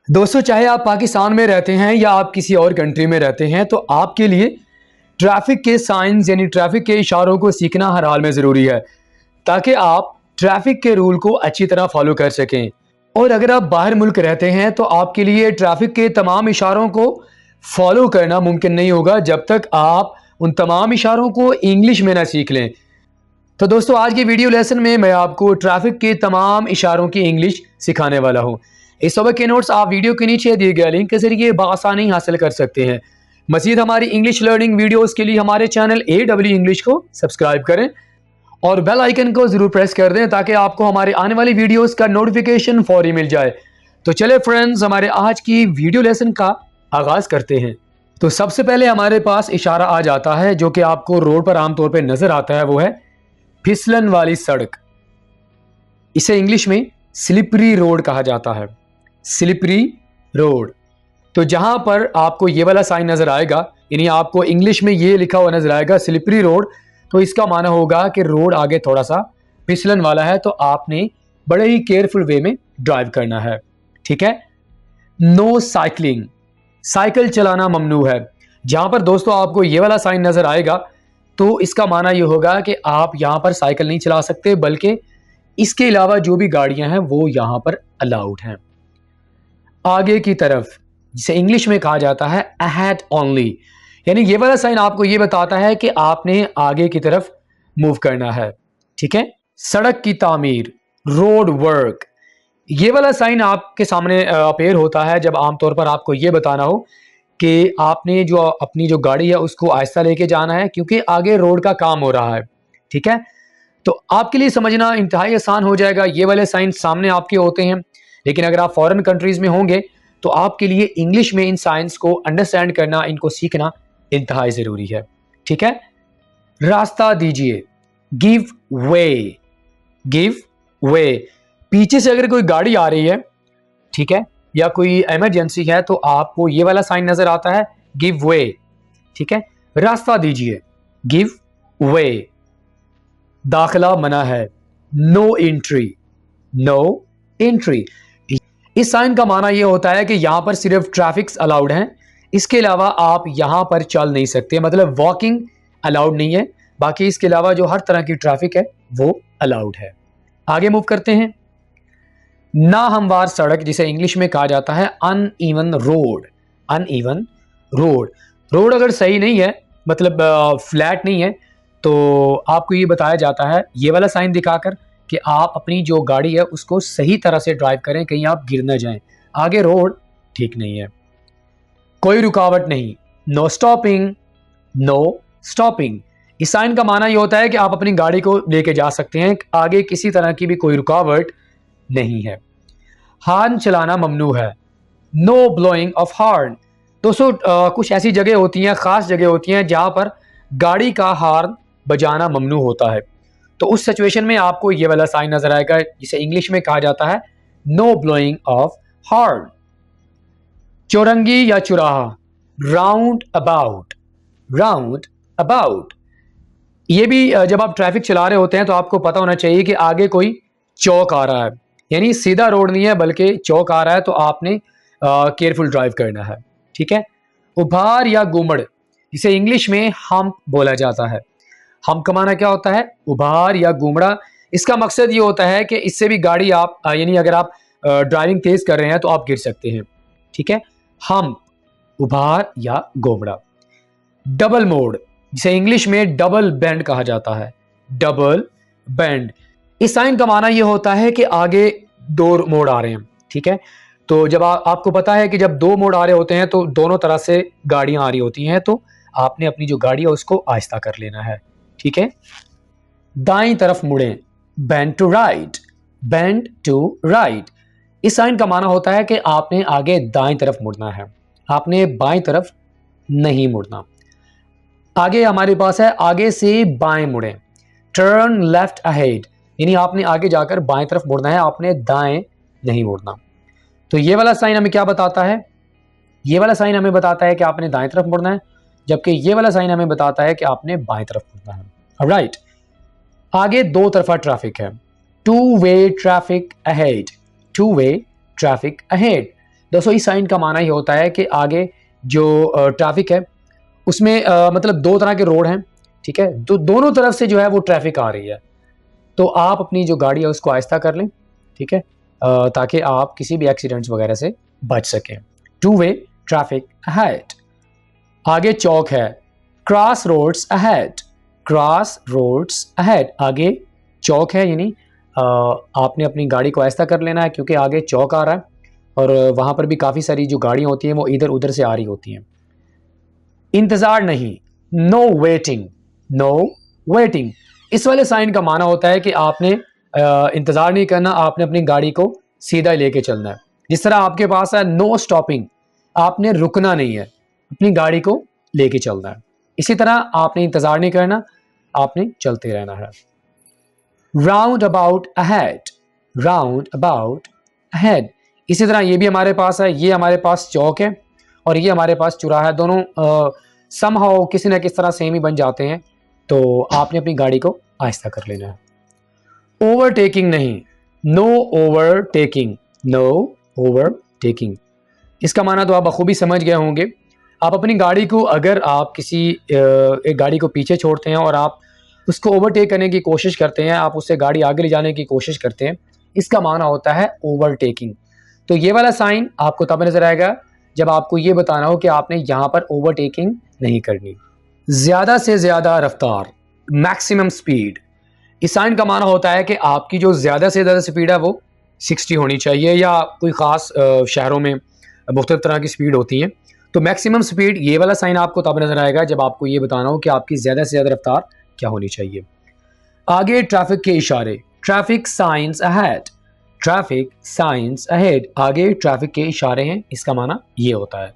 दोस्तों, चाहे आप पाकिस्तान में रहते हैं या आप किसी और कंट्री में रहते हैं, तो आपके लिए ट्रैफिक के साइंस यानी ट्रैफिक के इशारों को सीखना हर हाल में ज़रूरी है, ताकि आप ट्रैफिक के रूल को अच्छी तरह फॉलो कर सकें। और अगर आप बाहर मुल्क रहते हैं तो आपके लिए ट्रैफिक के तमाम इशारों को फॉलो करना मुमकिन नहीं होगा जब तक आप उन तमाम इशारों को इंग्लिश में ना सीख लें। तो दोस्तों, आज की वीडियो लेसन में मैं आपको ट्रैफिक के तमाम इशारों की इंग्लिश सिखाने वाला हूं। इस सबक के नोट्स आप वीडियो के नीचे दिए गए लिंक के जरिए बआसानी हासिल कर सकते हैं। मज़ीद हमारी इंग्लिश लर्निंग वीडियोस के लिए हमारे चैनल AW इंग्लिश को सब्सक्राइब करें और बेल आइकन को ज़रूर प्रेस कर दें ताकि आपको हमारे आने वाली वीडियोस का नोटिफिकेशन फौरी मिल जाए। तो चले फ्रेंड्स, हमारे आज की वीडियो लेसन का आगाज़ करते हैं। तो सबसे पहले हमारे पास इशारा आ जाता है जो कि आपको रोड पर आमतौर पर नज़र आता है, वो है फिसलन वाली सड़क। इसे इंग्लिश में स्लिपरी रोड कहा जाता है। Slippery road. तो जहां पर आपको ये वाला साइन नजर आएगा, यानी आपको इंग्लिश में ये लिखा हुआ नजर आएगा स्लिपरी रोड, तो इसका माना होगा कि रोड आगे थोड़ा सा फिसलन वाला है, तो आपने बड़े ही केयरफुल वे में ड्राइव करना है। ठीक है। No cycling. साइकिल चलाना ममनू है। जहां पर दोस्तों आपको ये वाला साइन नजर आएगा तो इसका माना ये होगा कि आप यहां पर साइकिल नहीं चला सकते, बल्कि इसके अलावा जो भी गाड़ियां हैं वो यहां पर अलाउड हैं। आगे की तरफ, जिसे इंग्लिश में कहा जाता है अहेड ओनली, यानी ये वाला साइन आपको ये बताता है कि आपने आगे की तरफ मूव करना है। ठीक है। सड़क की तामीर, रोड वर्क। ये वाला साइन आपके सामने अपेयर होता है जब आमतौर पर आपको ये बताना हो कि आपने जो अपनी जो गाड़ी है उसको आहिस्ता लेके जाना है, क्योंकि आगे रोड का काम हो रहा है। ठीक है। तो आपके लिए समझना इंतहाई आसान हो जाएगा। ये वाले साइन सामने आपके होते हैं, लेकिन अगर आप फॉरेन कंट्रीज में होंगे तो आपके लिए इंग्लिश में इन साइंस को अंडरस्टैंड करना, इनको सीखना इंतहाई ज़रूरी है। ठीक है। रास्ता दीजिए, गिव वे। Give way. पीछे से अगर कोई गाड़ी आ रही है, ठीक है, या कोई इमरजेंसी है, तो आपको ये वाला साइन नजर आता है गिव वे। ठीक है। रास्ता दीजिए, गिव वे। दाखिला मना है, नो एंट्री। No entry. इस साइन का माना यह होता है कि यहां पर सिर्फ ट्रैफिक अलाउड है, इसके अलावा आप यहां पर चल नहीं सकते, मतलब वॉकिंग अलाउड नहीं है। बाकी इसके अलावा जो हर तरह की ट्रैफिक है वो अलाउड है। आगे मूव करते हैं। ना हमवार सड़क, जिसे इंग्लिश में कहा जाता है uneven road. Uneven road. Road अगर सही नहीं है, मतलब फ्लैट नहीं है, तो आपको ये बताया जाता है ये वाला साइन दिखाकर कि आप अपनी जो गाड़ी है उसको सही तरह से ड्राइव करें, कहीं आप गिर न जाएं। आगे रोड ठीक नहीं है। कोई रुकावट नहीं, नो स्टॉपिंग। No stopping. इस साइन का माना ये होता है कि आप अपनी गाड़ी को लेके जा सकते हैं, आगे किसी तरह की भी कोई रुकावट नहीं है। हॉर्न चलाना ममनू है, नो ब्लोइंग ऑफ हॉर्न। दोस्तों, कुछ ऐसी जगह होती हैं, खास जगह होती हैं जहां पर गाड़ी का हॉर्न बजाना ममनू होता है, तो उस सिचुएशन में आपको ये वाला साइन नजर आएगा, जिसे इंग्लिश में कहा जाता है नो ब्लोइंग ऑफ हॉर्न। चौरंगी या चुराहा, राउंड अबाउट। Round about. ये भी जब आप ट्रैफिक चला रहे होते हैं तो आपको पता होना चाहिए कि आगे कोई चौक आ रहा है, यानी सीधा रोड नहीं है बल्कि चौक आ रहा है, तो आपने केयरफुल ड्राइव करना है। ठीक है। उभार या गुमड़, जिसे इंग्लिश में हम्प बोला जाता है। हम्प का माना क्या होता है? उभार या गुमड़ा। इसका मकसद ये होता है कि इससे भी गाड़ी आप यानी अगर आप ड्राइविंग तेज कर रहे हैं तो आप गिर सकते हैं। ठीक है। हम्प, उभार या गोमड़ा। डबल मोड़, जिसे इंग्लिश में डबल बेंड कहा जाता है। Double bend. इस साइन का माना यह होता है कि आगे दो मोड़ आ रहे हैं। ठीक है। तो जब आपको पता है कि जब दो मोड़ आ रहे होते हैं तो दोनों तरह से गाड़ियां आ रही होती हैं, तो आपने अपनी जो गाड़ी है उसको आहिस्ता कर लेना है। ठीक है। दाईं तरफ मुड़ें, bend to right. Bend to right. इस साइन का माना होता है कि आपने आगे दाईं तरफ मुड़ना है, आपने बाईं तरफ नहीं मुड़ना। आगे हमारे पास है आगे से बाएं मुड़ें, टर्न लेफ्ट अहेड, यानी आपने आगे जाकर बाएं तरफ मुड़ना है, आपने दाएं नहीं मुड़ना। तो ये वाला साइन हमें क्या बताता है? ये वाला साइन हमें बताता है कि आपने दाएं तरफ मुड़ना है, जबकि ये वाला साइन हमें बताता है कि आपने बाएं तरफ मुड़ना है। ऑलराइट। आगे दो तरफा ट्रैफिक है, two way traffic ahead. Two way traffic ahead. दोस्तों इस साइन का माना ये होता है कि आगे जो ट्रैफिक है उसमें मतलब दो तरह के रोड हैं, ठीक है, तो दोनों तरफ से जो है वो ट्रैफिक आ रही है, तो आप अपनी जो गाड़ी है उसको आहिस्ता कर लें, ठीक है, ताकि आप किसी भी एक्सीडेंट्स वगैरह से बच सकें। टू वे ट्रैफिक अहेड, आगे चौक है, crossroads ahead, crossroads ahead, आगे चौक है, यानी आपने अपनी गाड़ी को आहिस्ता कर लेना है क्योंकि आगे चौक आ रहा है और वहाँ पर भी काफ़ी सारी जो गाड़ियाँ होती हैं वो इधर उधर से आ रही होती हैं। इंतज़ार नहीं, नो वेटिंग, नो वेटिंग, इस वाले साइन का माना होता है कि आपने इंतज़ार नहीं करना, आपने अपनी गाड़ी को सीधा लेके चलना है। जिस तरह आपके पास है नो स्टॉपिंग, आपने रुकना नहीं है, अपनी गाड़ी को लेके चलना है। इसी तरह आपने इंतज़ार नहीं करना, आपने चलते रहना है। Round about ahead, round about ahead, इसी तरह ये भी हमारे पास है, ये हमारे पास चौक है और ये हमारे पास चौराहा है, दोनों समहाउ किसी न किसी तरह सेम ही बन जाते हैं, तो आपने अपनी गाड़ी को आहिस्ता कर लेना है। ओवरटेकिंग नहीं, नो ओवरटेकिंग, नो ओवरटेकिंग, इसका माना तो आप बखूबी समझ गए होंगे। आप अपनी गाड़ी को, अगर आप किसी एक गाड़ी को पीछे छोड़ते हैं और आप उसको ओवरटेक करने की कोशिश करते हैं, आप उससे गाड़ी आगे ले जाने की कोशिश करते हैं, इसका माना होता है ओवरटेकिंग। तो ये वाला साइन आपको तब नजर आएगा जब आपको ये बताना हो कि आपने यहाँ पर ओवरटेकिंग नहीं करनी। ज़्यादा से ज़्यादा रफ्तार, मैक्सिमम स्पीड, इस साइन का माना होता है कि आपकी जो ज़्यादा से ज़्यादा स्पीड है वो 60 होनी चाहिए, या कोई ख़ास शहरों में मुख्तलिफ तरह की स्पीड होती हैं, तो मैक्सिमम स्पीड, ये वाला साइन आपको तब नज़र आएगा जब आपको ये बताना हो कि आपकी ज़्यादा से ज़्यादा रफ्तार क्या होनी चाहिए। आगे ट्रैफिक के इशारे, traffic signs ahead, traffic signs ahead, आगे ट्रैफिक के इशारे हैं, इसका माना ये होता है।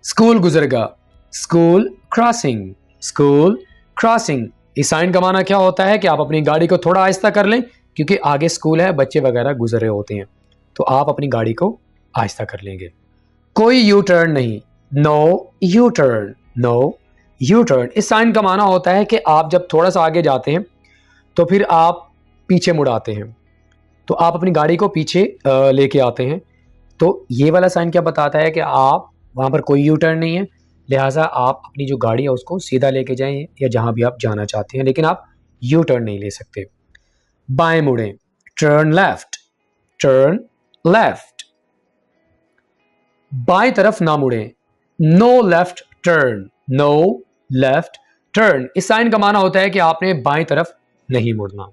स्कूल गुजरगा, स्कूल क्रॉसिंग, स्कूल क्रॉसिंग, इस साइन का माना क्या होता है कि आप अपनी गाड़ी को थोड़ा आहिस्ता कर लें क्योंकि आगे स्कूल है, बच्चे वगैरह गुजर रहे होते हैं, तो आप अपनी गाड़ी को आहिस्ता कर लेंगे। कोई यू टर्न नहीं, no U turn, no U turn, इस साइन का माना होता है कि आप जब थोड़ा सा आगे जाते हैं तो फिर आप पीछे मुड़ आते हैं, तो आप अपनी गाड़ी को पीछे लेके आते हैं, तो ये वाला साइन क्या बताता है कि आप वहाँ पर कोई यू टर्न नहीं है, लिहाजा आप अपनी जो गाड़ी है उसको सीधा लेके जाएं या जहाँ भी आप जाना चाहते हैं, लेकिन आप यू टर्न नहीं ले सकते। बाएं मुड़ें, टर्न लेफ्ट, टर्न लेफ्ट, बाएं तरफ ना मुड़ें, no left turn, no left turn, इस साइन का माना होता है कि आपने बाएं तरफ नहीं मुड़ना।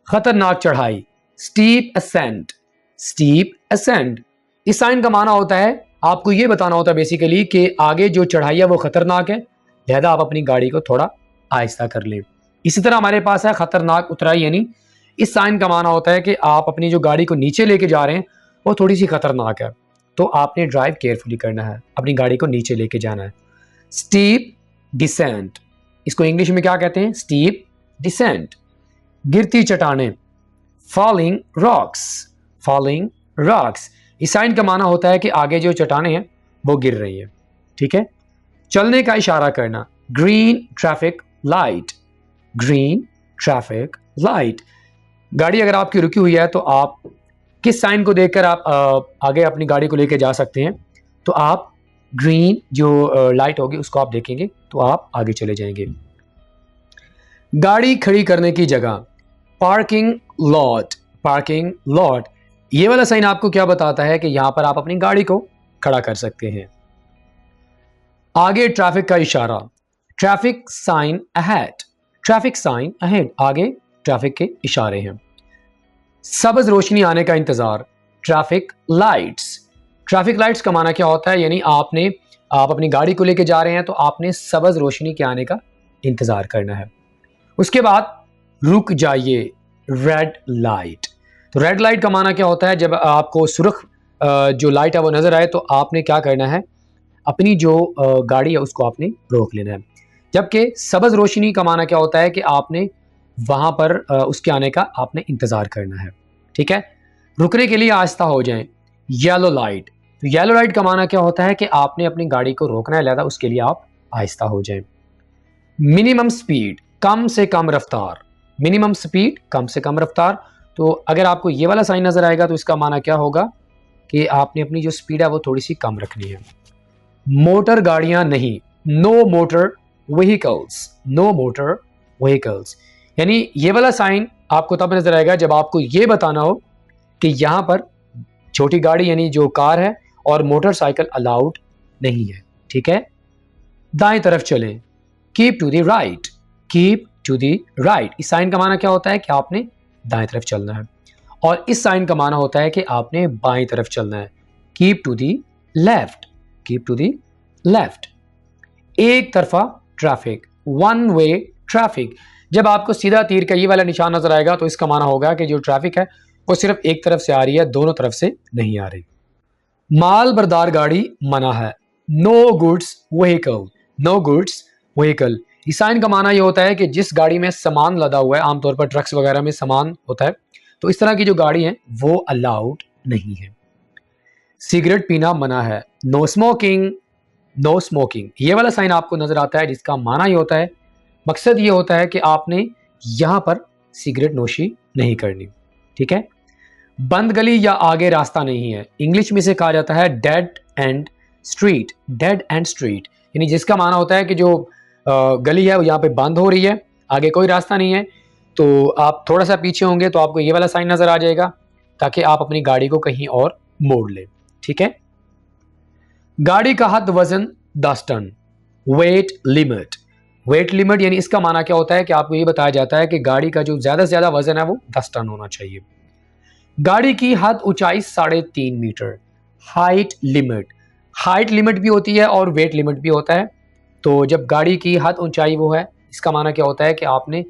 खतरनाक चढ़ाई, स्टीप असेंट, स्टीप असेंट, इस साइन का माना होता है, आपको यह बताना होता है बेसिकली कि आगे जो चढ़ाई है वो खतरनाक है, लिहाजा आप अपनी गाड़ी को थोड़ा आहिस्ता कर लें। इसी तरह हमारे पास है खतरनाक उतराई, यानी इस साइन का माना होता है कि आप अपनी जो गाड़ी को नीचे लेके जा रहे हैं वो थोड़ी सी खतरनाक है, तो आपने ड्राइव केयरफुली करना है, अपनी गाड़ी को नीचे लेके जाना है। स्टीप डिसेंट, इसको इंग्लिश में क्या कहते हैं, स्टीप डिसेंट, गिरती चट्टानें, फॉलिंग रॉक्स, फॉलिंग रॉक्स, इस साइन का माना होता है कि आगे जो चट्टानें हैं वो गिर रही हैं, ठीक है। चलने का इशारा करना, green traffic light, green traffic light, गाड़ी अगर आपकी रुकी हुई है तो आप किस साइन को देखकर आप आगे अपनी गाड़ी को लेकर जा सकते हैं, तो आप ग्रीन जो लाइट होगी उसको आप देखेंगे तो आप आगे चले जाएंगे। गाड़ी खड़ी करने की जगह, पार्किंग लॉट, पार्किंग लॉट, ये वाला साइन आपको क्या बताता है कि यहां पर आप अपनी गाड़ी को खड़ा कर सकते हैं। आगे ट्रैफिक का इशारा, traffic sign ahead, traffic sign ahead, आगे ट्रैफिक के इशारे हैं। सब्ज रोशनी आने का इंतजार, ट्रैफिक लाइट्स, ट्रैफिक लाइट्स का माना क्या होता है, यानी आप अपनी गाड़ी को लेके जा रहे हैं तो आपने सब्ज रोशनी के आने का इंतजार करना है। उसके बाद रुक जाइए, रेड लाइट, तो रेड लाइट का माना क्या होता है, जब आपको सुर्ख जो लाइट है वो नजर आए तो आपने क्या करना है, अपनी जो गाड़ी है उसको आपने रोक लेना है। जबकि सब्ज रोशनी का माना क्या होता है कि आपने वहां पर उसके आने का आपने इंतजार करना है, ठीक है। रुकने के लिए आहिस्ता हो जाएं। येलो लाइट, तो येलो लाइट का माना क्या होता है कि आपने अपनी गाड़ी को रोकना है, लिहाजा उसके लिए आप आहिस्ता हो जाएं। मिनिमम स्पीड, कम से कम रफ्तार, मिनिमम स्पीड, कम से कम रफ्तार, तो अगर आपको ये वाला साइन नजर आएगा तो इसका माना क्या होगा, कि आपने अपनी जो स्पीड है वो थोड़ी सी कम रखनी है। मोटर गाड़ियां नहीं, no motor vehicles, no motor vehicles. यानी ये वाला साइन आपको तब नजर आएगा जब आपको ये बताना हो कि यहाँ पर छोटी गाड़ी यानी जो कार है और मोटरसाइकिल अलाउड नहीं है। ठीक है, दाएं तरफ चलें, keep to the right, keep to the right. इस साइन का माना क्या होता है कि आपने दाएं तरफ चलना है, और इस साइन का माना होता है कि आपने बाएं तरफ चलना है, keep to the left, keep to the left. एक तरफा ट्रैफिक, वन वे ट्रैफिक। जब आपको सीधा तीर का ये वाला निशान नजर आएगा तो इसका माना होगा कि जो ट्रैफिक है वो सिर्फ एक तरफ से आ रही है, दोनों तरफ से नहीं आ रही। माल बरदार गाड़ी मना है, no goods vehicle, no goods vehicle. इस साइन का माना ये होता है कि जिस गाड़ी में सामान लदा हुआ है, आमतौर पर ट्रक्स वगैरह में सामान होता है, तो इस तरह की जो गाड़ी है वो अलाउड नहीं है। सिगरेट पीना मना है, नो स्मोकिंग, नो स्मोकिंग। ये वाला साइन आपको नजर आता है जिसका माना ये होता है, मकसद ये होता है कि आपने यहां पर सिगरेट नोशी नहीं करनी। ठीक है, बंद गली या आगे रास्ता नहीं है, इंग्लिश में से कहा जाता है dead and street, dead and street. यानी जिसका माना होता है कि जो गली है वो यहाँ पे बंद हो रही है, आगे कोई रास्ता नहीं है, तो आप थोड़ा सा पीछे होंगे तो आपको ये वाला साइन नजर आ जाएगा ताकि आप अपनी गाड़ी को कहीं और मोड़ लें। ठीक है, गाड़ी का हद वजन 10 ton, weight limit, weight limit यानी इसका माना क्या होता है कि आपको ये बताया जाता है कि गाड़ी का जो ज्यादा से ज्यादा वजन है वो 10 टन होना चाहिए। गाड़ी की हद ऊंचाई 3.5 metre, height limit, height limit भी होती है और वेट लिमिट भी होता है। तो जब गाड़ी की हद ऊंचाई वो है, इसका माना क्या होता है कि आपने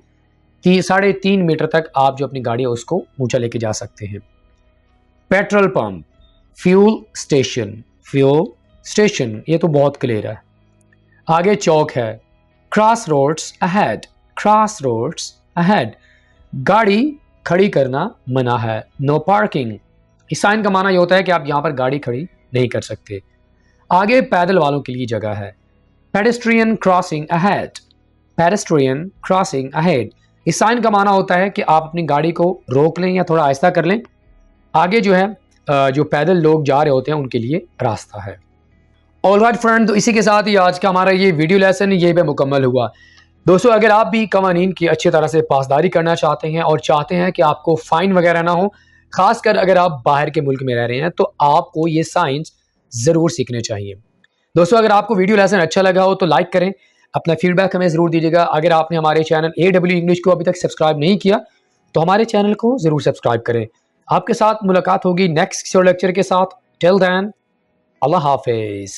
3.5 मीटर तक आप जो अपनी गाड़ी है उसको ऊंचा लेके जा सकते हैं। Petrol pump, fuel station, fuel station, ये तो बहुत क्लियर है। आगे चौक है, crossroads ahead, crossroads ahead. गाड़ी खड़ी करना मना है, नो पार्किंग। इस साइन का माना ये होता है कि आप यहाँ पर गाड़ी खड़ी नहीं कर सकते। आगे पैदल वालों के लिए जगह है, pedestrian crossing ahead, pedestrian crossing ahead. इस साइन का माना होता है कि आप अपनी गाड़ी को रोक लें या थोड़ा आहिस्ता कर लें, आगे जो है जो पैदल लोग जा रहे होते हैं उनके लिए रास्ता है। ऑलराइट फ्रेंड, तो इसी के साथ ही आज का हमारा ये वीडियो लेसन ये भी मुकम्मल हुआ। दोस्तों, अगर आप भी कवानीन की अच्छी तरह से पासदारी करना चाहते हैं और चाहते हैं कि आपको फाइन वगैरह ना हो, खासकर अगर आप बाहर के मुल्क में रह रहे हैं, तो आपको ये साइंस ज़रूर सीखने चाहिए। दोस्तों, अगर आपको वीडियो लेसन अच्छा लगा हो तो लाइक करें, अपना फीडबैक हमें ज़रूर दीजिएगा। अगर आपने हमारे चैनल AW इंग्लिश को अभी तक सब्सक्राइब नहीं किया तो हमारे चैनल को ज़रूर सब्सक्राइब करें। आपके साथ मुलाकात होगी नेक्स्ट लेक्चर के साथ। टिल देन, अल्लाह हाफिज़।